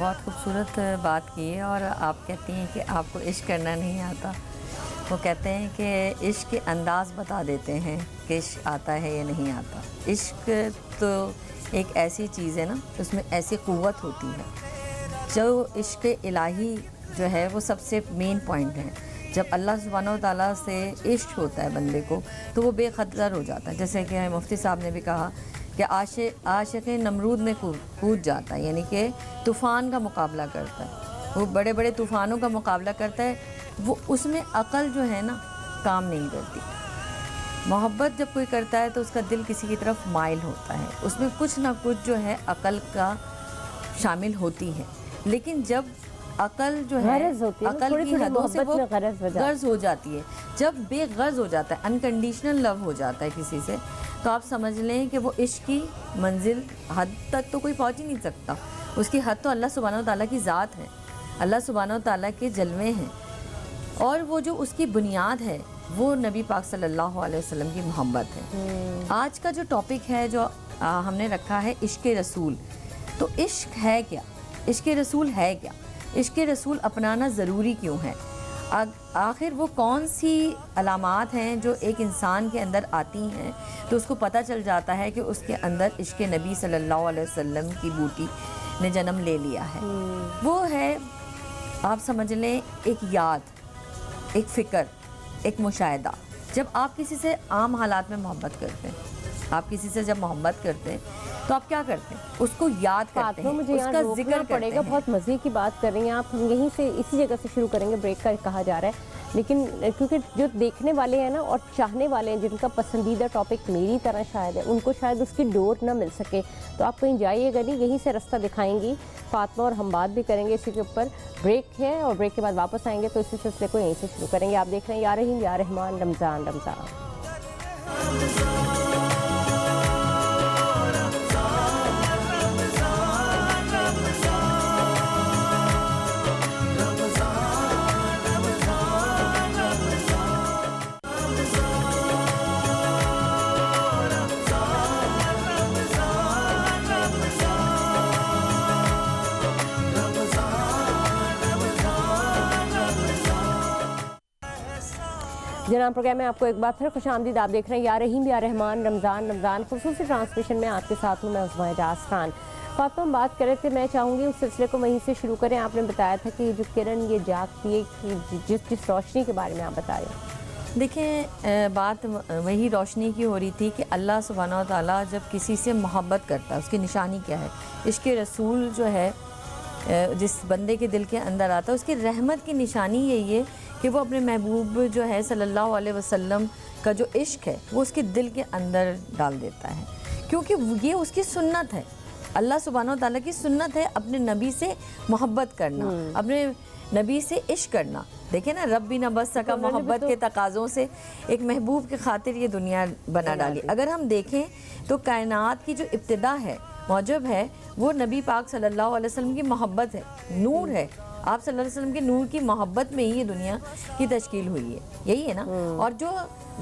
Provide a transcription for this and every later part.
بہت خوبصورت بات کی ہے، اور آپ کہتی ہیں کہ آپ کو عشق کرنا نہیں آتا. وہ کہتے ہیں کہ عشق کے انداز بتا دیتے ہیں کہ عشق آتا ہے یا نہیں آتا. عشق تو ایک ایسی چیز ہے نا، اس میں ایسی قوت ہوتی ہے. جو عشق الہی جو ہے وہ سب سے مین پوائنٹ ہے. جب اللہ سبحانہ و تعالیٰ سے عشق ہوتا ہے بندے کو تو وہ بے خطر ہو جاتا ہے. جیسے کہ مفتی صاحب نے بھی کہا کہ عاشق نمرود میں کود جاتا ہے، یعنی کہ طوفان کا مقابلہ کرتا ہے. وہ بڑے بڑے طوفانوں کا مقابلہ کرتا ہے. وہ اس میں عقل جو ہے نا کام نہیں کرتی. محبت جب کوئی کرتا ہے تو اس کا دل کسی کی طرف مائل ہوتا ہے، اس میں کچھ نہ کچھ جو ہے عقل کا شامل ہوتی ہے. لیکن جب عقل جو ہے عقل کی حدوں سے وہ غرض ہو جاتی ہے، جب بے غرض ہو جاتا ہے، انکنڈیشنل لو ہو جاتا ہے کسی سے، تو آپ سمجھ لیں کہ وہ عشق کی منزل حد تک تو کوئی پہنچ ہی نہیں سکتا. اس کی حد تو اللہ سبحانہ و تعالیٰ کی ذات ہے، اللہ سبحانہ و تعالیٰ کے جلوے ہیں. اور وہ جو اس کی بنیاد ہے وہ نبی پاک صلی اللہ علیہ وسلم کی محبت ہے. آج کا جو ٹاپک ہے جو ہم نے رکھا ہے عشق رسول. تو عشق ہے کیا؟ عشق رسول ہے کیا؟ عشق رسول اپنانا ضروری کیوں ہے؟ آخر وہ کون سی علامات ہیں جو ایک انسان کے اندر آتی ہیں تو اس کو پتہ چل جاتا ہے کہ اس کے اندر عشق نبی صلی اللہ علیہ وسلم کی بوٹی نے جنم لے لیا ہے؟ وہ ہے، آپ سمجھ لیں، ایک یاد، ایک فکر، ایک مشاہدہ. جب آپ کسی سے عام حالات میں محبت کرتے ہیں، آپ کسی سے جب محبت کرتے ہیں تو آپ کیا کرتے ہیں؟ اس کو یاد کرتے ہیں، مجھے اس کا ذکر پڑے گا. بہت مزے کی بات کر رہی ہیں آپ. ہم یہیں سے اسی جگہ سے شروع کریں گے، بریک کا کہا جا رہا ہے. لیکن کیونکہ جو دیکھنے والے ہیں نا اور چاہنے والے ہیں، جن کا پسندیدہ ٹاپک میری طرح شاید ہے، ان کو شاید اس کی ڈور نہ مل سکے. تو آپ کہیں جائیے گا نہیں، یہیں سے رستہ دکھائیں گی فاطمہ، اور ہم بات بھی کریں گے اسی کے اوپر. بریک ہے اور بریک کے بعد واپس آئیں گے تو اسی سلسلے کو یہیں سے شروع کریں گے. آپ دیکھ رہے ہیں یا رحیم یا رحمان، رمضان رمضان. جناب پروگرام میں آپ کو ایک بار پھر خوش آمدید. آپ دیکھ رہے ہیں یا رحیم یا رحمان، رمضان رمضان. خصوصی ٹرانسمیشن میں آپ کے ساتھ ہوں میں عظمیٰ اعجاز خان. فاطمہ ہم بات کر رہے تھے، میں چاہوں گی اس سلسلے کو وہیں سے شروع کریں. آپ نے بتایا تھا کہ یہ جو کرن یہ جاگتی ہے کہ جس روشنی کے بارے میں آپ بتا رہے ہیں. دیکھیں، بات وہی روشنی کی ہو رہی تھی کہ اللہ سبحانہ و تعالیٰ جب کسی سے محبت کرتا ہے اس کی نشانی کیا ہے؟ عشق رسول جو ہے جس بندے کے دل کے اندر آتا ہے، اس کی رحمت کی نشانی یہی ہے کہ وہ اپنے محبوب جو ہے صلی اللہ علیہ وسلم کا جو عشق ہے وہ اس کے دل کے اندر ڈال دیتا ہے. کیونکہ یہ اس کی سنت ہے، اللہ سبحانہ و تعالیٰ کی سنت ہے اپنے نبی سے محبت کرنا، اپنے نبی سے عشق کرنا. دیکھیں نا، رب بھی نہ بچ سکا محبت کے تقاضوں سے، ایک محبوب کی خاطر یہ دنیا بنا ڈالی. اگر ہم دیکھیں تو کائنات کی جو ابتدا ہے، موجب ہے، وہ نبی پاک صلی اللہ علیہ وسلم کی محبت ہے، نور ہے. آپ صلی اللہ علیہ وسلم کے نور کی محبت میں ہی یہ دنیا کی تشکیل ہوئی ہے. یہی ہے نا. اور جو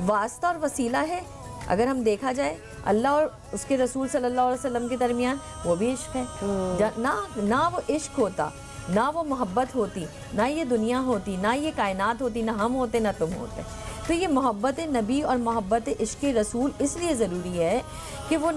واسطہ اور وسیلہ ہے، اگر ہم دیکھا جائے اللہ اور اس کے رسول صلی اللہ علیہ وسلم کے درمیان، وہ بھی عشق ہے. نہ وہ عشق ہوتا، نہ وہ محبت ہوتی، نہ یہ دنیا ہوتی، نہ یہ کائنات ہوتی، نہ ہم ہوتے، نہ تم ہوتے. تو یہ محبت نبی اور محبت عشق رسول اس لیے ضروری ہے کہ وہ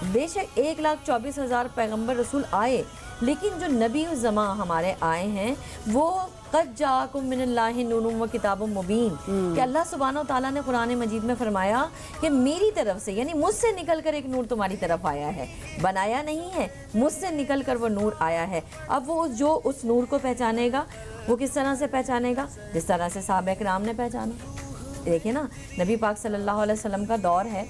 بے شک 1,24,000 پیغمبر رسول آئے، لیکن جو نبی زماں ہمارے آئے ہیں وہ قد جاءکم من اللہ نور و کتاب مبین، کہ اللہ سبحانہ و تعالیٰ نے قرآن مجید میں فرمایا کہ میری طرف سے، یعنی مجھ سے نکل کر ایک نور تمہاری طرف آیا ہے، بنایا نہیں ہے، مجھ سے نکل کر وہ نور آیا ہے. اب وہ جو اس نور کو پہچانے گا وہ کس طرح سے پہچانے گا؟ جس طرح سے صحابہ کرام نے پہچانا. دیکھیں نا، نبی پاک صلی اللہ علیہ وسلم کا دور ہے،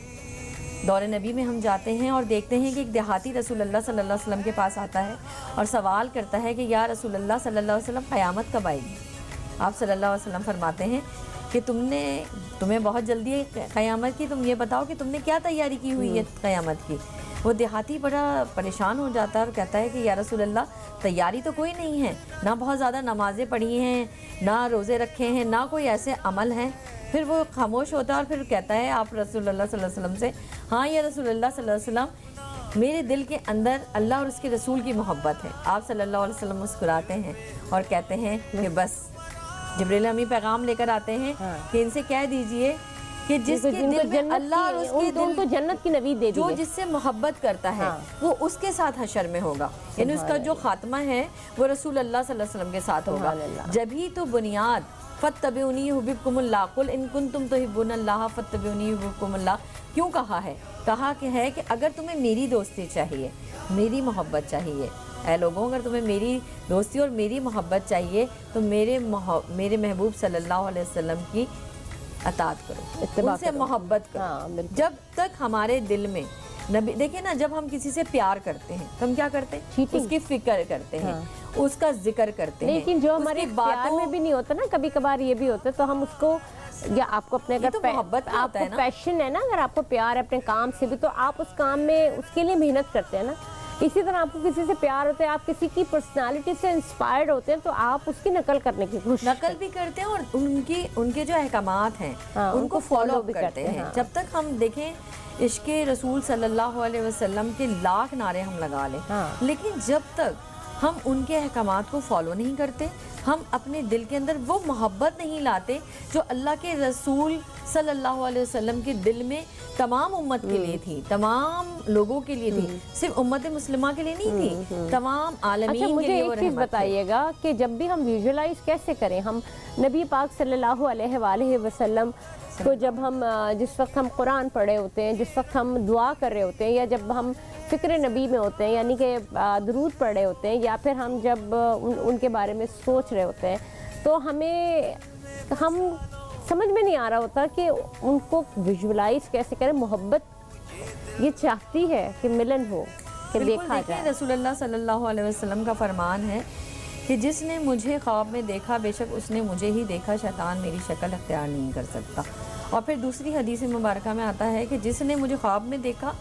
دور نبی میں ہم جاتے ہیں اور دیکھتے ہیں کہ ایک دیہاتی رسول اللہ صلی اللہ علیہ وسلم کے پاس آتا ہے اور سوال کرتا ہے کہ یا رسول اللہ صلی اللہ علیہ وسلم قیامت کب آئے گی؟ آپ صلی اللہ علیہ وسلم فرماتے ہیں کہ تمہیں بہت جلدی ہے قیامت کی، تم یہ بتاؤ کہ تم نے کیا تیاری کی ہوئی ہے قیامت کی. وہ دیہاتی بڑا پریشان ہو جاتا ہے اور کہتا ہے کہ یا رسول اللہ تیاری تو کوئی نہیں ہے، نہ بہت زیادہ نمازیں پڑھی ہیں، نہ روزے رکھے ہیں، نہ کوئی ایسے عمل ہیں. پھر وہ خاموش ہوتا ہے اور پھر کہتا ہے آپ رسول اللہ صلی اللہ علیہ وسلم سے، ہاں یا رسول اللہ صلی اللہ علیہ وسلم، میرے دل کے اندر اللہ اور اس کے رسول کی محبت ہے۔ آپ صلی اللہ علیہ وسلم مسکراتے ہیں اور کہتے ہیں کہ بس جبریل امی پیغام لے کر آتے ہیں کہ ان سے کہہ دیجئے کہ جس کے دل میں اللہ اور اس کے دل کو جنت کی نوید دے جو جس سے محبت کرتا ہے وہ اس کے ساتھ حشر میں ہوگا، یعنی اس کا جو خاتمہ ہے وہ رسول اللہ صلی اللہ علیہ وسلم کے ساتھ ہوگا۔ جبھی تو بنیاد فَاتَّبِعُونِی یُحْبِبْکُمُ اللَّہ قُلْ إِن کُنتُم تُحِبُّونَ اللَّہ فَاتَّبِعُونِی یُحْبِبْکُمُ اللَّہ کیوں کہا ہے؟ کہا کہ ہے کہ اگر تمہیں میری دوستی چاہیے، میری محبت چاہیے، اے لوگوں اگر تمہیں میری دوستی اور میری محبت چاہیے تو میرے محبوب صلی اللہ علیہ وسلم کی اطاعت کرو، ان سے محبت کرو۔ جب تک ہمارے دل میں نبی، دیکھیں نا، جب ہم کسی سے پیار کرتے ہیں تو ہم کیا کرتے ہیں؟ اس کی فکر کرتے ہیں، اس کا ذکر کرتے ہیں، لیکن جو ہماری پیار میں بھی نہیں ہوتا نا، کبھی کبھار یہ بھی ہوتا ہے تو ہم اس کو، یا آپ کو اپنے اگر محبت آپ کو پیشن ہے نا، اگر آپ کو پیار ہے اپنے کام سے بھی تو آپ اس کام میں اس کے لیے محنت کرتے ہیں نا۔ اسی طرح آپ کو کسی سے پیار ہوتا ہے، آپ کسی کی پرسنالٹی سے انسپائرڈ ہوتے ہیں تو آپ اس کی نقل کرنے کی کوشش بھی کرتے ہیں اور ان کے جو احکامات ہیں ان کو فالو بھی کرتے ہیں۔ جب تک ہم دیکھیں عشق رسول صلی اللہ علیہ وسلم کے لاکھ نعرے ہم لگا لیں، لیکن جب تک ہم ان کے احکامات کو فالو نہیں کرتے، ہم اپنے دل کے اندر وہ محبت نہیں لاتے جو اللہ کے رسول صلی اللہ علیہ وسلم کے دل میں تمام امت کے لیے تھی، تمام لوگوں کے لیے تھی، صرف امت مسلمہ کے لیے نہیں تھی، تمام عالمین کے لیے وہ رحمت تھی۔ ایک چیز بتائیے گا کہ جب بھی ہم ویژولائز کیسے کریں، ہم نبی پاک صلی اللہ علیہ وآلہ وسلم کو جب ہم جس وقت ہم قرآن پڑھے ہوتے ہیں، جس وقت ہم دعا کر رہے ہوتے ہیں، یا جب ہم فکر نبی میں ہوتے ہیں یعنی کہ درود پڑھ رہے ہوتے ہیں، یا پھر ہم جب ان کے بارے میں سوچ رہے ہوتے ہیں تو ہم سمجھ میں نہیں آ رہا ہوتا کہ ان کو ویژولائز کیسے کریں۔ محبت یہ چاہتی ہے کہ ملن ہو، کہ دیکھا جائے۔ رسول اللہ صلی اللہ علیہ وسلم کا فرمان ہے کہ جس نے مجھے خواب میں دیکھا بے شک اس نے مجھے ہی دیکھا، شیطان میری شکل اختیار نہیں کر سکتا۔ اور پھر دوسری حدیث مبارکہ میں آتا ہے کہ جس نے مجھے خواب میں دیکھا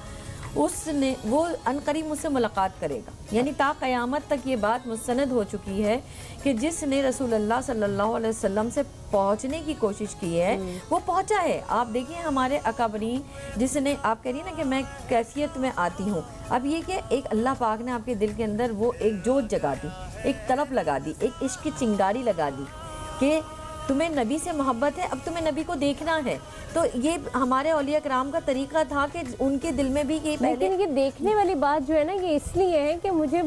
وہ عنقریب مجھ سے ملاقات کرے گا، یعنی تا قیامت تک یہ بات مستند ہو چکی ہے کہ جس نے رسول اللہ صلی اللہ علیہ وسلم سے پہنچنے کی کوشش کی ہے وہ پہنچا ہے۔ آپ دیکھیں ہمارے اکابرین، جس نے، آپ کہہ رہی ہیں نا کہ میں کیفیت میں آتی ہوں، اب یہ کہ ایک اللہ پاک نے آپ کے دل کے اندر وہ ایک جوت جگا دی، ایک طلب لگا دی، ایک عشق کی چنگاری لگا دی کہ تمہیں نبی سے محبت ہے، اب تمہیں نبی کو دیکھنا ہے۔ تو یہ ہمارے اولیاء کرام کا طریقہ تھا کہ ان کے دل میں بھی یہ پہلے، لیکن یہ دیکھنے والی بات جو ہے نا یہ اس لیے ہے کہ مجھے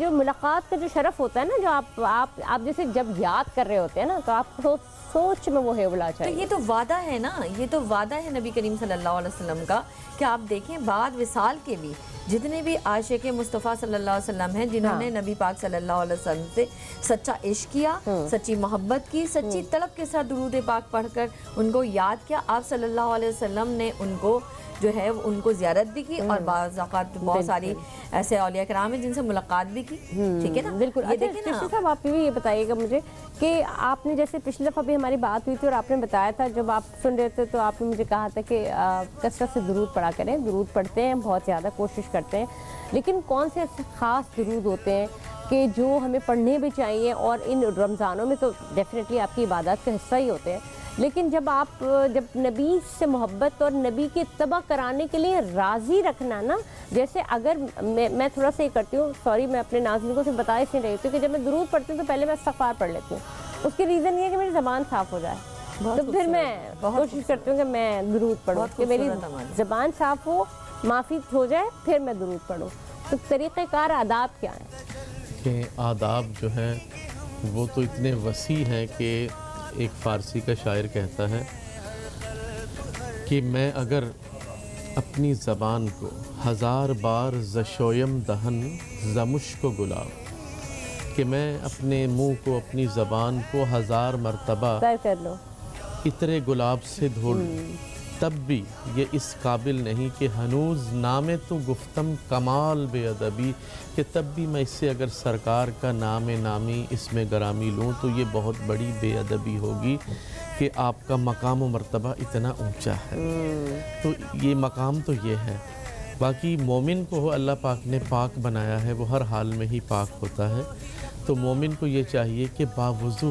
جو ملاقات کا جو شرف ہوتا ہے نا، جو آپ جیسے جب یاد کر رہے ہوتے ہیں نا تو آپ کو سوچ میں وہ ہے بلا چاہیے۔ تو یہ تو وعدہ ہے نا، یہ تو وعدہ ہے نبی کریم صلی اللہ علیہ وسلم کا کہ آپ دیکھیں بعد وصال کے بھی جتنے بھی عاشق مصطفیٰ صلی اللہ علیہ وسلم ہیں جنہوں نے نبی پاک صلی اللہ علیہ وسلم سے سچا عشق کیا، سچی محبت کی، سچی طلب کے ساتھ درود پاک پڑھ کر ان کو یاد کیا، آپ صلی اللہ علیہ وسلم نے ان کو جو ہے ان کو زیارت بھی کی، اور بعض اوقات بہت ساری ایسے اولیاء کرام ہیں جن سے ملاقات بھی کی، ٹھیک ہے نا؟ بالکل۔ پچھلے صاحب آپ بھی یہ بتائیے گا مجھے کہ آپ نے جیسے پچھلے دفعہ بھی ہماری بات ہوئی تھی اور آپ نے بتایا تھا، جب آپ سن رہے تھے تو آپ نے مجھے کہا تھا کہ کثرت سے درود پڑھا کریں، درود پڑھتے ہیں بہت زیادہ، کوشش کرتے ہیں، لیکن کون سے ایسے خاص درود ہوتے ہیں کہ جو ہمیں پڑھنے بھی چاہیے، اور ان رمضانوں میں تو ڈیفینیٹلی آپ کی عبادات کا حصہ ہی ہوتے ہیں، لیکن جب نبی سے محبت اور نبی کی اتباع کرانے کے لیے راضی رکھنا نا، جیسے اگر میں تھوڑا سا یہ کرتی ہوں، سوری میں اپنے ناظرین سے بتا اس لیے رہی ہوں کہ جب میں درود پڑھتی ہوں تو پہلے میں استغفار پڑھ لیتی ہوں، اس کی ریزن یہ ہے کہ میری زبان صاف ہو جائے، تو پھر میں کوشش کرتی ہوں کہ میں درود پڑھوں کہ میری زبان صاف ہو، معافی ہو جائے، پھر میں درود پڑھوں۔ تو طریقہ کار آداب کیا ہیں؟ کہ آداب جو ہیں وہ تو اتنے وسیع ہیں کہ ایک فارسی کا شاعر کہتا ہے کہ میں اگر اپنی زبان کو 1000 بار زشویم دہن زمشک و گلاب، کہ میں اپنے منہ کو، اپنی زبان کو 1000 مرتبہ کر لو عطر گلاب سے دھو لوں، تب بھی یہ اس قابل نہیں کہ ہنوز نام تو گفتم کمال بے ادبی، کہ تب بھی میں اس سے اگر سرکار کا نام نامی اس میں گرامی لوں تو یہ بہت بڑی بے ادبی ہوگی کہ آپ کا مقام و مرتبہ اتنا اونچا ہے۔ تو یہ مقام تو یہ ہے، باقی مومن کو اللہ پاک نے پاک بنایا ہے، وہ ہر حال میں ہی پاک ہوتا ہے، تو مومن کو یہ چاہیے کہ باوضو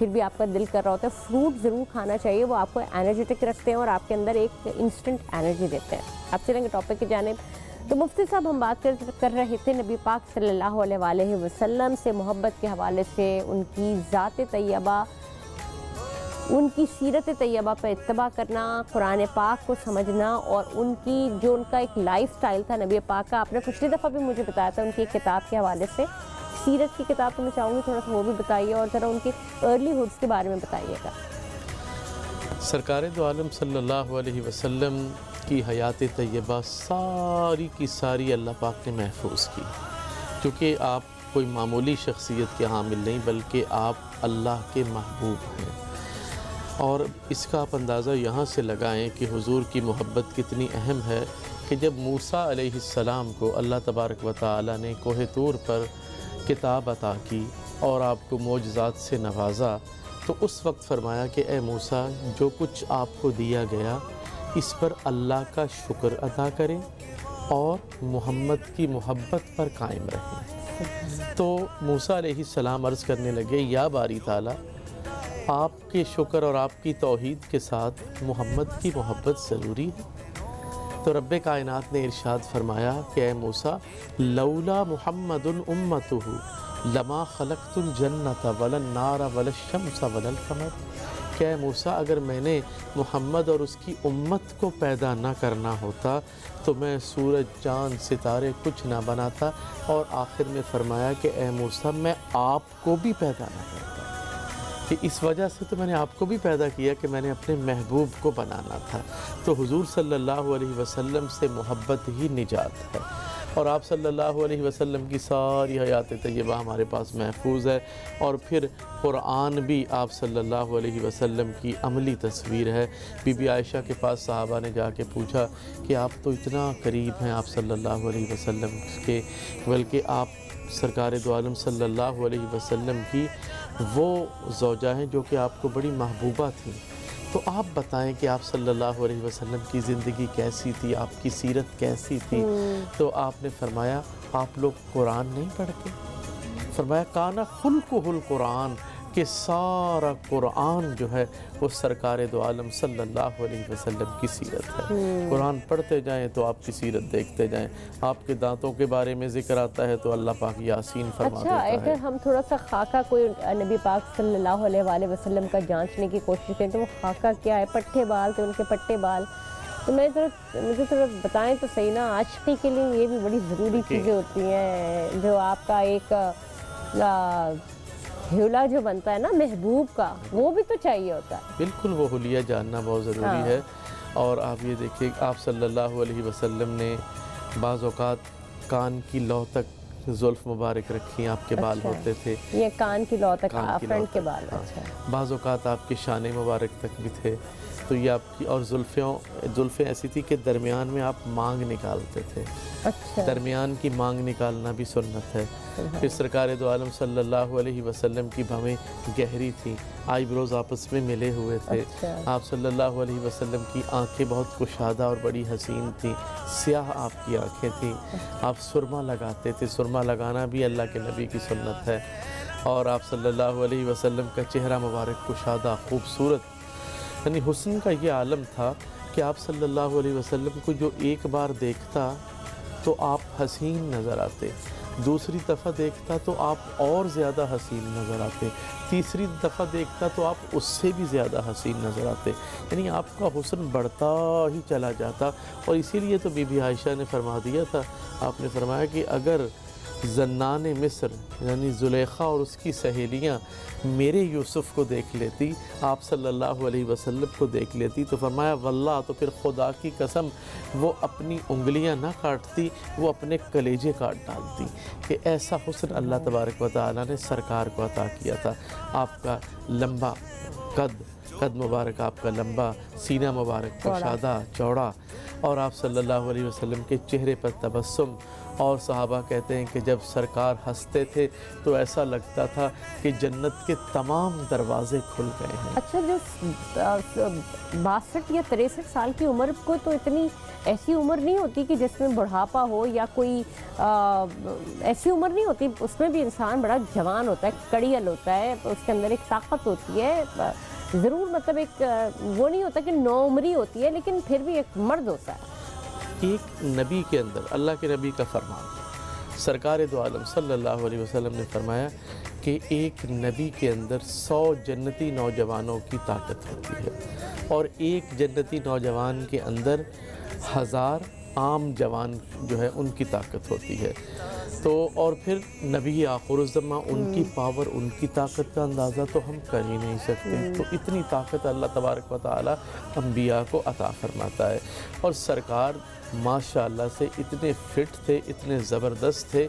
پھر بھی آپ کا دل کر رہا ہوتا ہے فروٹ ضرور کھانا چاہیے, وہ آپ کو انرجیٹک رکھتے ہیں اور آپ کے اندر ایک انسٹنٹ انرجی دیتے ہیں. اب چلیں گے ٹاپک کی جانب. تو مفتی صاحب ہم بات کر رہے تھے نبی پاک صلی اللہ علیہ وآلہ وسلم سے محبت کے حوالے سے, ان کی ذات طیبہ, ان کی سیرت طیبہ پر اتباع کرنا, قرآن پاک کو سمجھنا, اور ان کی جو ان کا ایک لائف سٹائل تھا نبی پاک کا. آپ نے پچھلی دفعہ بھی مجھے بتایا تھا ان کی ایک کتاب کے حوالے سے, سیرت کی کتاب, تو میں چاہوں گی تھوڑا سا وہ بھی بتائیے اور ذرا ان کی ارلی ہوڈس کے بارے میں بتائیے گا. سرکار دو عالم صلی اللہ علیہ وسلم کی حیات طیبہ ساری کی ساری اللہ پاک نے محفوظ کی, کیونکہ آپ کوئی معمولی شخصیت کے حامل نہیں بلکہ آپ اللہ کے محبوب ہیں. اور اس کا آپ اندازہ یہاں سے لگائیں کہ حضور کی محبت کتنی اہم ہے کہ جب موسیٰ علیہ السلام کو اللہ تبارک و تعالی نے کوہ طور پر کتاب عطا کی اور آپ کو معجزات سے نوازا, تو اس وقت فرمایا کہ اے موسیٰ, جو کچھ آپ کو دیا گیا اس پر اللہ کا شکر ادا کریں اور محمد کی محبت پر قائم رہیں. تو موسیٰ علیہ السلام عرض کرنے لگے, یا باری تعالیٰ, آپ کے شکر اور آپ کی توحید کے ساتھ محمد کی محبت ضروری ہے. تو رب کائنات نے ارشاد فرمایا کہ اے موسیٰ, لولا محمد امتہ لما خلقت الجنت ولا النار ولا الشمس ولا القمر. کہ اے موسیٰ, اگر میں نے محمد اور اس کی امت کو پیدا نہ کرنا ہوتا تو میں سورج, چاند, ستارے کچھ نہ بناتا. اور آخر میں فرمایا کہ اے موسیٰ, میں آپ کو بھی پیدا نہ کرتا, کہ اس وجہ سے تو میں نے آپ کو بھی پیدا کیا کہ میں نے اپنے محبوب کو بنانا تھا. تو حضور صلی اللہ علیہ وسلم سے محبت ہی نجات ہے, اور آپ صلی اللہ علیہ وسلم کی ساری حیات طیبہ ہمارے پاس محفوظ ہے. اور پھر قرآن بھی آپ صلی اللہ علیہ وسلم کی عملی تصویر ہے. بی بی عائشہ کے پاس صحابہ نے جا کے پوچھا کہ آپ تو اتنا قریب ہیں آپ صلی اللہ علیہ وسلم کے, بلکہ آپ سرکار دو عالم صلی اللہ علیہ وسلم کی وہ زوجہ ہیں جو کہ آپ کو بڑی محبوبہ تھیں, تو آپ بتائیں کہ آپ صلی اللہ علیہ وسلم کی زندگی کیسی تھی, آپ کی سیرت کیسی تھی. تو آپ نے فرمایا, آپ لوگ قرآن نہیں پڑھتے؟ فرمایا کانا خلقہ القرآن, کہ سارا قرآن جو ہے وہ سرکار دو عالم صلی اللہ علیہ وسلم کی سیرت ہے. قرآن پڑھتے جائیں تو آپ کی سیرت دیکھتے جائیں. آپ کے دانتوں کے بارے میں ذکر آتا ہے تو اللہ پاک یاسین فرما دیتا ہے. اگر ہم تھوڑا سا خاکہ کوئی نبی پاک صلی اللہ علیہ وآلہ وسلم کا جانچنے کی کوشش کریں تو وہ خاکہ کیا ہے؟ پٹھے بال تھے ان کے, پٹھے بال. تو مجھے تھوڑا بتائیں تو صحیح نا, عاشقی کے لیے یہ بھی بڑی ضروری چیزیں ہوتی ہیں, جو آپ کا ایک حلیہ جو بنتا ہے نا محبوب کا, وہ بھی تو چاہیے ہوتا ہے. بالکل, وہ حلیہ جاننا بہت ضروری ہے. اور آپ یہ دیکھیں, آپ صلی اللہ علیہ وسلم نے بعض اوقات کان کی لو تک زلف مبارک رکھی, آپ کے بال ہوتے تھے یہ کان کی لو تک, فرنٹ کے بال. بعض اوقات آپ کے شانے مبارک تک بھی تھے. تو یہ آپ کی, اور زلفیں ایسی تھی کہ درمیان میں آپ مانگ نکالتے تھے. درمیان کی مانگ نکالنا بھی سنت ہے. پھر سرکار دو عالم صلی اللہ علیہ وسلم کی بھویں گہری تھیں, آئی بروز آپس میں ملے ہوئے تھے. آپ صلی اللہ علیہ وسلم کی آنکھیں بہت کشادہ اور بڑی حسین تھیں, سیاہ آپ کی آنکھیں تھیں. آپ سرما لگاتے تھے, سرما لگانا بھی اللہ کے نبی کی سنت ہے. اور آپ صلی اللہ علیہ وسلم کا چہرہ مبارک کشادہ, خوبصورت, یعنی حسن کا یہ عالم تھا کہ آپ صلی اللہ علیہ وسلم کو جو ایک بار دیکھتا تو آپ حسین نظر آتے, دوسری دفعہ دیکھتا تو آپ اور زیادہ حسین نظر آتے, تیسری دفعہ دیکھتا تو آپ اس سے بھی زیادہ حسین نظر آتے. یعنی آپ کا حسن بڑھتا ہی چلا جاتا. اور اسی لیے تو بی بی عائشہ نے فرما دیا تھا, آپ نے فرمایا کہ اگر زنان مصر یعنی زلیخا اور اس کی سہیلیاں میرے یوسف کو دیکھ لیتی, آپ صلی اللہ علیہ وسلم کو دیکھ لیتی, تو فرمایا واللہ, تو پھر خدا کی قسم وہ اپنی انگلیاں نہ کاٹتی, وہ اپنے کلیجے کاٹ ڈالتی. کہ ایسا حسن اللہ تبارک و تعالیٰ نے سرکار کو عطا کیا تھا. آپ کا لمبا قد مبارک, آپ کا لمبا سینہ مبارک, کشادہ, چوڑا, اور آپ صلی اللہ علیہ وسلم کے چہرے پر تبسم, اور صحابہ کہتے ہیں کہ جب سرکار ہنستے تھے تو ایسا لگتا تھا کہ جنت کے تمام دروازے کھل گئے ہیں۔ اچھا، جو 62 یا 63 سال کی عمر کو تو اتنی ایسی عمر نہیں ہوتی کہ جس میں بڑھاپا ہو یا کوئی ایسی عمر نہیں ہوتی، اس میں بھی انسان بڑا جوان ہوتا ہے، کڑیل ہوتا ہے، اس کے اندر ایک طاقت ہوتی ہے، ضرور مطلب ایک وہ نہیں ہوتا کہ نو عمری ہوتی ہے، لیکن پھر بھی ایک مرد ہوتا ہے۔ ایک نبی کے اندر، اللہ کے نبی کا فرمان، سرکار دو عالم صلی اللہ علیہ وسلم نے فرمایا کہ ایک نبی کے اندر 100 جنتی نوجوانوں کی طاقت ہوتی ہے، اور ایک جنتی نوجوان کے اندر 1000 عام جوان جو ہے ان کی طاقت ہوتی ہے۔ تو اور پھر نبی آخر الزماں، ان کی پاور، ان کی طاقت کا اندازہ تو ہم کر ہی نہیں سکتے۔ تو اتنی طاقت اللہ تبارک و تعالی انبیاء کو عطا فرماتا ہے، اور سرکار ماشاءاللہ سے اتنے فٹ تھے، اتنے زبردست تھے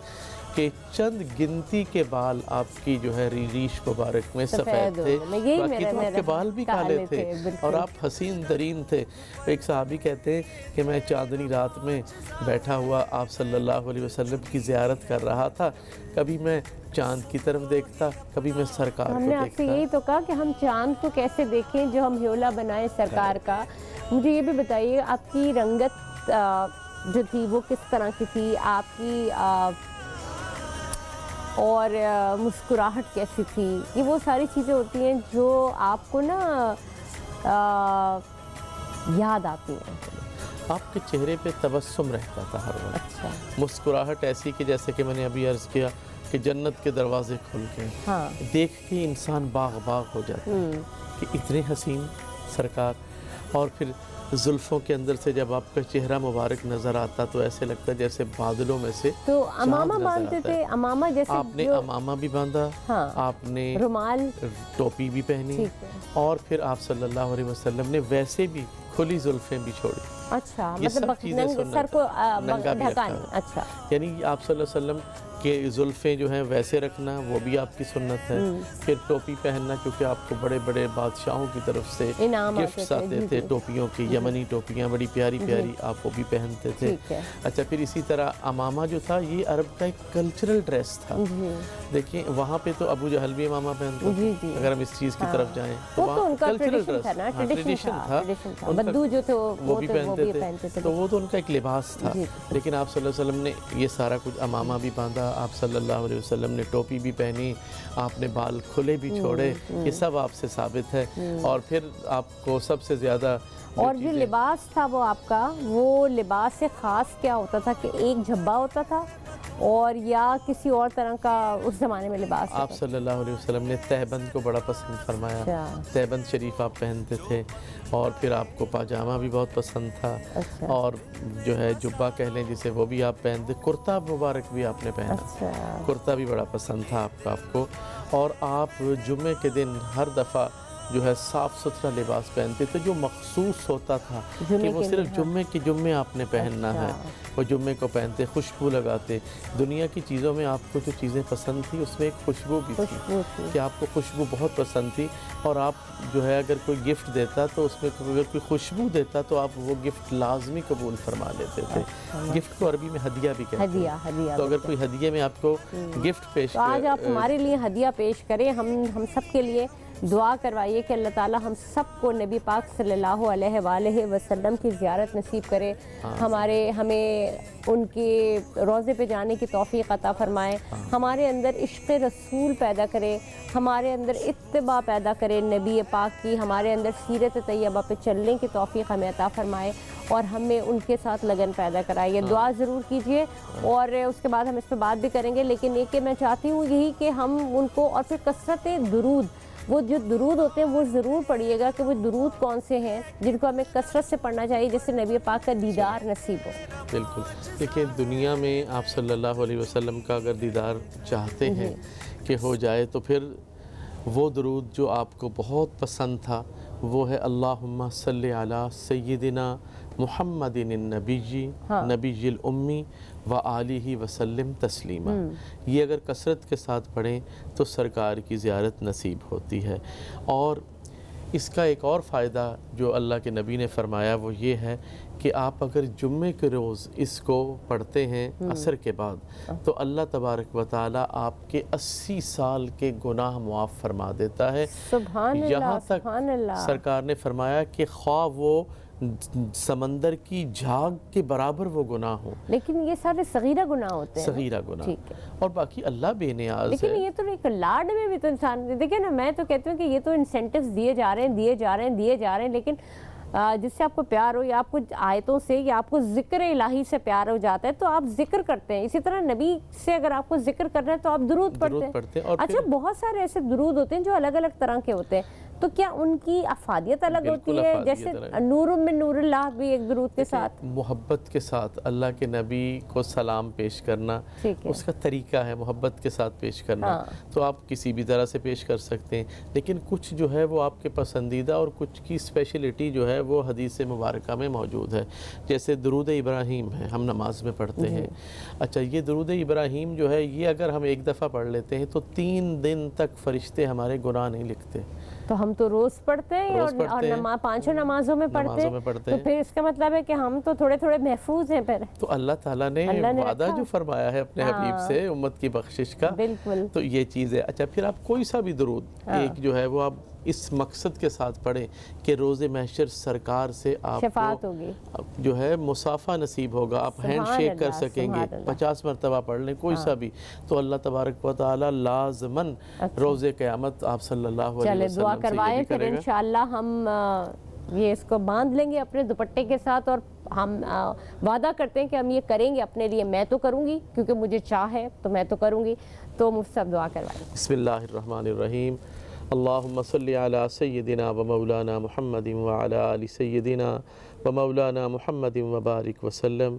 کہ چند گنتی کے بال آپ کی جو ہے ریش مبارک میں سفید تھے، باقی تو آپ کے بال بھی کالے تھے، اور آپ حسین ترین تھے۔ ایک صحابی کہتے ہیں کہ میں چاندنی رات میں بیٹھا ہوا آپ صلی اللہ علیہ وسلم کی زیارت کر رہا تھا، کبھی میں چاند کی طرف دیکھتا، کبھی میں سرکار کو ہم نے آپ سے دیکھتا۔ یہی تو کہا کہ ہم چاند کو کیسے دیکھیں جو ہم ہیولا بنائیں سرکار کا۔ مجھے یہ بھی بتائیے، آپ کی رنگت جو تھی وہ کس طرح کی تھی، آپ کی اور مسکراہٹ کیسی تھی؟ یہ وہ ساری چیزیں ہوتی ہیں جو آپ کو نا یاد آتی ہیں۔ آپ کے چہرے پہ تبسم رہتا تھا ہر وقت، اچھا، مسکراہٹ ایسی کہ جیسے کہ میں نے ابھی عرض کیا کہ جنت کے دروازے کھل کے ہاں، دیکھ کے انسان باغ باغ ہو جاتا ہے کہ اتنے حسین سرکار۔ اور پھر زلفوں کے اندر سے جب آپ کا چہرہ مبارک نظر آتا تو ایسے لگتا جیسے بادلوں میں سے تو امامہ چاند نظر باندھتے آتا تھے، ہے۔ امامہ جیسے آپ نے جو امامہ بھی باندھا، ہاں، آپ نے رومال، ٹوپی بھی پہنی، ٹھیک ہے۔ اور پھر آپ صلی اللہ علیہ وسلم نے ویسے بھی کھلی زلفیں بھی چھوڑی۔ اچھا، یہ مطلب سب چیزیں سنت سر کو ننگا بھی ڈھکا رکھا نہیں۔ ہے۔ اچھا، یعنی آپ صلی اللہ علیہ وسلم کے زلفیں جو ہیں ویسے رکھنا وہ بھی آپ کی سنت ہے۔ پھر ٹوپی پہننا، کیونکہ آپ کو بڑے بڑے بادشاہوں کی طرف سے انعام گفٹس آتے تھے ٹوپیوں کی، یمنی ٹوپیاں بڑی پیاری پیاری، آپ وہ بھی پہنتے تھے۔ ٹھیک ہے۔ اچھا، پھر اسی طرح امامہ جو تھا یہ عرب کا ایک کلچرل ڈریس تھا۔ دیکھیں وہاں پہ تو ابو جہل بھی امامہ پہنتے تھے، اگر ہم اس چیز کی طرف جائیں وہ تو ان کا کلچرل ٹریڈیشن تھا نا، ٹریڈیشن تھا، بدو جو تھے وہ بھی پہنتے تھے، تو وہ تو ان کا ایک لباس تھا۔ لیکن آپ صلی اللہ علیہ وسلم نے یہ سارا کچھ، امامہ بھی باندھا آپ صلی اللہ علیہ وسلم نے، ٹوپی بھی پہنی، آپ نے بال کھلے بھی چھوڑے، یہ سب آپ سے ثابت ہے۔ اور پھر آپ کو سب سے زیادہ اور جو لباس تھا وہ آپ کا، وہ لباس سے خاص کیا ہوتا تھا کہ ایک جھبا ہوتا تھا اور یا کسی اور طرح کا اس زمانے میں لباس ہوتا آپ صلی اللہ علیہ وسلم نے تہبند کو بڑا پسند فرمایا، تہبند شریف آپ پہنتے تھے، اور پھر آپ کو پاجامہ بھی بہت پسند تھا، اور جو ہے جبہ کہہ لیں جسے وہ بھی آپ پہنتے، کرتا مبارک بھی آپ نے پہنا، کرتا بھی بڑا پسند تھا آپ کو۔ اور آپ جمعے کے دن ہر دفعہ جو ہے صاف ستھرا لباس پہنتے تھے جو مخصوص ہوتا تھا کہ وہ صرف جمعے کے جمعے آپ نے پہننا ہے، وہ جمعے کو پہنتے، خوشبو لگاتے۔ دنیا کی چیزوں میں آپ کو جو چیزیں پسند تھی اس میں ایک خوشبو بھی تھی کہ آپ کو خوشبو بہت پسند تھی، اور آپ جو ہے اگر کوئی گفٹ دیتا تو اس میں اگر کوئی خوشبو دیتا تو آپ وہ گفٹ لازمی قبول فرما لیتے تھے۔ گفٹ کو عربی میں ہدیہ بھی کہتے ہیں، تو اگر کوئی ہدیے میں آپ کو گفٹ پیش تو آج آپ ہمارے لیے ہدیہ پیش کریں، ہم سب کے لیے دعا کروائیے کہ اللہ تعالیٰ ہم سب کو نبی پاک صلی اللہ علیہ وآلہ وسلم کی زیارت نصیب کرے، ہمیں ان کے روضے پہ جانے کی توفیق عطا فرمائے، ہمارے اندر عشق رسول پیدا کرے، ہمارے اندر اتباع پیدا کرے نبی پاک کی، ہمارے اندر سیرت طیبہ پہ چلنے کی توفیق ہمیں عطا فرمائے، اور ہمیں ان کے ساتھ لگن پیدا کرائے۔ یہ دعا ضرور کیجئے، اور اس کے بعد ہم اس پہ بات بھی کریں گے، لیکن ایک کہ میں چاہتی ہوں یہی کہ ہم ان کو، اور پھر کثرت درود، وہ جو درود ہوتے ہیں وہ ضرور پڑھیے گا کہ وہ درود کون سے ہیں جن کو ہمیں کثرت سے پڑھنا چاہیے جس سے نبی پاک کا دیدار نصیب ہو۔ بالکل، دیکھیں دنیا میں آپ صلی اللہ علیہ وسلم کا اگر دیدار چاہتے ہیں کہ ہو جائے تو پھر وہ درود جو آپ کو بہت پسند تھا وہ ہے اللہم صلی علی سیدنا محمد النبی نبی الامی و آلہ وسلم تسلیما۔ یہ اگر کثرت کے ساتھ پڑھیں تو سرکار کی زیارت نصیب ہوتی ہے۔ اور اس کا ایک اور فائدہ جو اللہ کے نبی نے فرمایا وہ یہ ہے کہ آپ اگر جمعے کے روز اس کو پڑھتے ہیں عصر کے بعد تو اللہ تبارک و تعالیٰ آپ کے 80 سال کے گناہ معاف فرما دیتا ہے. سبحان اللہ, یہاں تک سبحان اللہ. سرکار نے فرمایا کہ خواہ وہ سمندر کی جھاگ کے برابر وہ گناہ ہوں, لیکن یہ سارے صغیرہ گناہ ہوتے ہیں, صغیرہ گناہ, ٹھیک ہے, اور باقی اللہ بے نیاز ہے. لیکن یہ تو ایک لاڈ میں بھی تو انسان, دیکھیں نا, میں تو کہتی ہوں کہ یہ تو انسینٹیوز دیے جا رہے ہیں, لیکن جس سے آپ کو پیار ہو یا آپ کو آیتوں سے یا آپ کو ذکر الہی سے پیار ہو جاتا ہے تو آپ ذکر کرتے ہیں. اسی طرح نبی سے اگر آپ کو ذکر کرنا ہے تو آپ درود پڑھتے ہیں. اچھا, بہت سارے ایسے درود ہوتے ہیں جو الگ الگ طرح کے ہوتے ہیں, تو کیا ان کی افادیت الگ ہوتی ہے؟ جیسے نور من نور اللہ بھی ایک درود کے ساتھ, محبت کے ساتھ اللہ کے نبی کو سلام پیش کرنا اس کا طریقہ ہے, محبت کے ساتھ پیش کرنا, تو آپ کسی بھی طرح سے پیش کر سکتے ہیں, لیکن کچھ جو ہے وہ آپ کے پسندیدہ اور کچھ کی اسپیشلٹی جو ہے وہ حدیث مبارکہ میں موجود ہے. جیسے درود ابراہیم ہے, ہم نماز میں پڑھتے ہیں. اچھا, یہ درود ابراہیم جو ہے یہ اگر ہم ایک دفعہ پڑھ لیتے ہیں تو 3 دن تک فرشتے ہمارے گناہ نہیں لکھتے. تو ہم تو روز پڑھتے ہیں اور 5 نمازوں میں پڑھتے ہیں, تو پھر اس کا مطلب ہے کہ ہم تو تھوڑے تھوڑے محفوظ ہیں. پھر تو اللہ تعالیٰ نے وعدہ جو فرمایا ہے اپنے حبیب سے امت کی بخشش کا, بالکل, تو یہ چیز ہے. اچھا, پھر آپ کوئی سا بھی درود ایک جو ہے وہ آپ اس مقصد کے ساتھ پڑھیں کہ روز محشر سرکار سے آپ شفاعت ہوگی, جو ہے مصافحہ نصیب ہوگا, آپ ہینڈ شیک کر سکیں گے. 50 مرتبہ پڑھ لیں کوئی سا بھی, تو اللہ تبارک و تعالیٰ لازماً روز قیامت آپ صلی اللہ علیہ وسلم دعا کروائیں. پھر انشاءاللہ ہم یہ اس کو باندھ لیں گے اپنے دوپٹے کے ساتھ, اور ہم وعدہ کرتے ہیں کہ ہم یہ کریں گے اپنے لیے. میں تو کروں گی کیونکہ مجھے چاہ ہے, تو میں تو کروں گی. تو مفتی صاحب دعا کروائیں. بسم اللہ الرحمن الرحیم. اللہم صلی علی سیدنا و مولانا محمد وعلی آل سیدنا و مولانا محمد وبارک وسلم.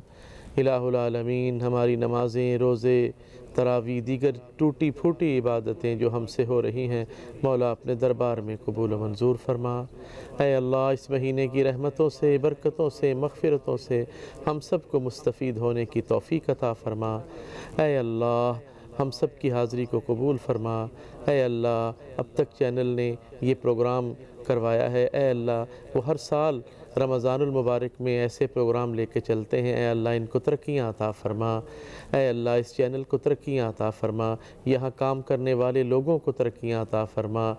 الہ العالمین, ہماری نمازیں, روزے, تراویح, دیگر ٹوٹی پھوٹی عبادتیں جو ہم سے ہو رہی ہیں, مولا اپنے دربار میں قبول و منظور فرما. اے اللہ, اس مہینے کی رحمتوں سے, برکتوں سے, مغفرتوں سے ہم سب کو مستفید ہونے کی توفیق عطا فرما. اے اللہ, ہم سب کی حاضری کو قبول فرما. اے اللہ, اب تک چینل نے یہ پروگرام کروایا ہے, اے اللہ وہ ہر سال رمضان المبارک میں ایسے پروگرام لے کے چلتے ہیں, اے اللہ ان کو ترقیاں عطا فرما. اے اللہ, اس چینل کو ترقیاں عطا فرما. یہاں کام کرنے والے لوگوں کو ترقیاں عطا فرما.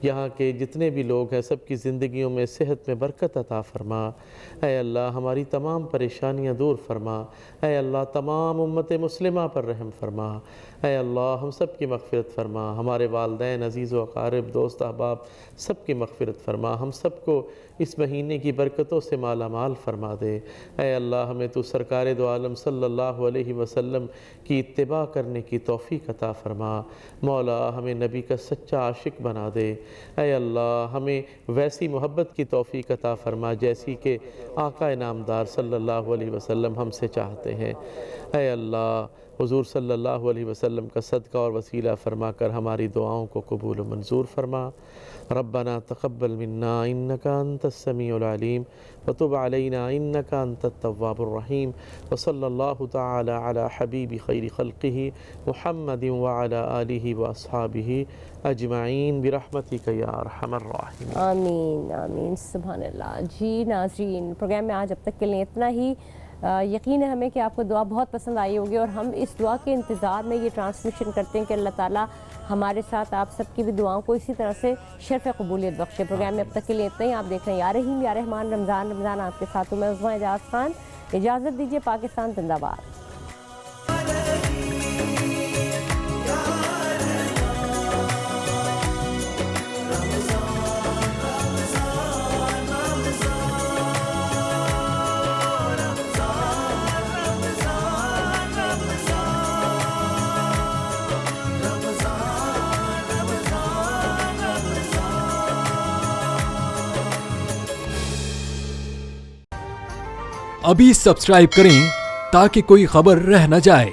یہاں کے جتنے بھی لوگ ہیں سب کی زندگیوں میں صحت میں برکت عطا فرما. اے اللہ, ہماری تمام پریشانیاں دور فرما. اے اللہ, تمام امت مسلمہ پر رحم فرما. اے اللہ, ہم سب کی مغفرت فرما. ہمارے والدین, عزیز و اقارب, دوست احباب سب کی مغفرت فرما. ہم سب کو اس مہینے کی برکتوں سے مالا مال فرما دے. اے اللہ, ہمیں تو سرکار دو عالم صلی اللہ علیہ وسلم کی اتباع کرنے کی توفیق عطا فرما. مولا, ہمیں نبی کا سچا عاشق بنا دے. اے اللہ, ہمیں ویسی محبت کی توفیق عطا فرما جیسی کہ آقا نامدار صلی اللہ علیہ وسلم ہم سے چاہتے ہیں. اے اللہ, حضور صلی اللہ علیہ وسلم کا صدقہ اور وسیلہ فرما کر ہماری دعاؤں کو قبول و منظور فرما. ربنا تقبل منا انك انت السميع العليم وتب علينا انك انت التواب الرحيم. وصلى الله تعالى على حبيب خير خلقه محمد وعلى آله واصحابه اجمعین برحمتک یا ارحم الراحمین. آمین آمین, سبحان اللہ. جی ناظرین, پروگرام میں آج اب تک کے لیے اتنا ہی. یقین ہے ہمیں کہ آپ کو دعا بہت پسند آئی ہوگی, اور ہم اس دعا کے انتظار میں یہ ٹرانسمیشن کرتے ہیں کہ اللہ تعالیٰ ہمارے ساتھ آپ سب کی بھی دعاؤں کو اسی طرح سے شرف قبولیت بخشے. پروگرام میں اب تک کے لیے اتنا ہی. آپ دیکھ رہے ہیں یا رحیم یا رحمان, رمضان آپ کے ساتھ ہوں میں عظمیٰ اعجاز خان. اجازت دیجیے. پاکستان زندہ باد. ابھی سبسکرائب کریں تاکہ کوئی خبر رہ نہ جائے.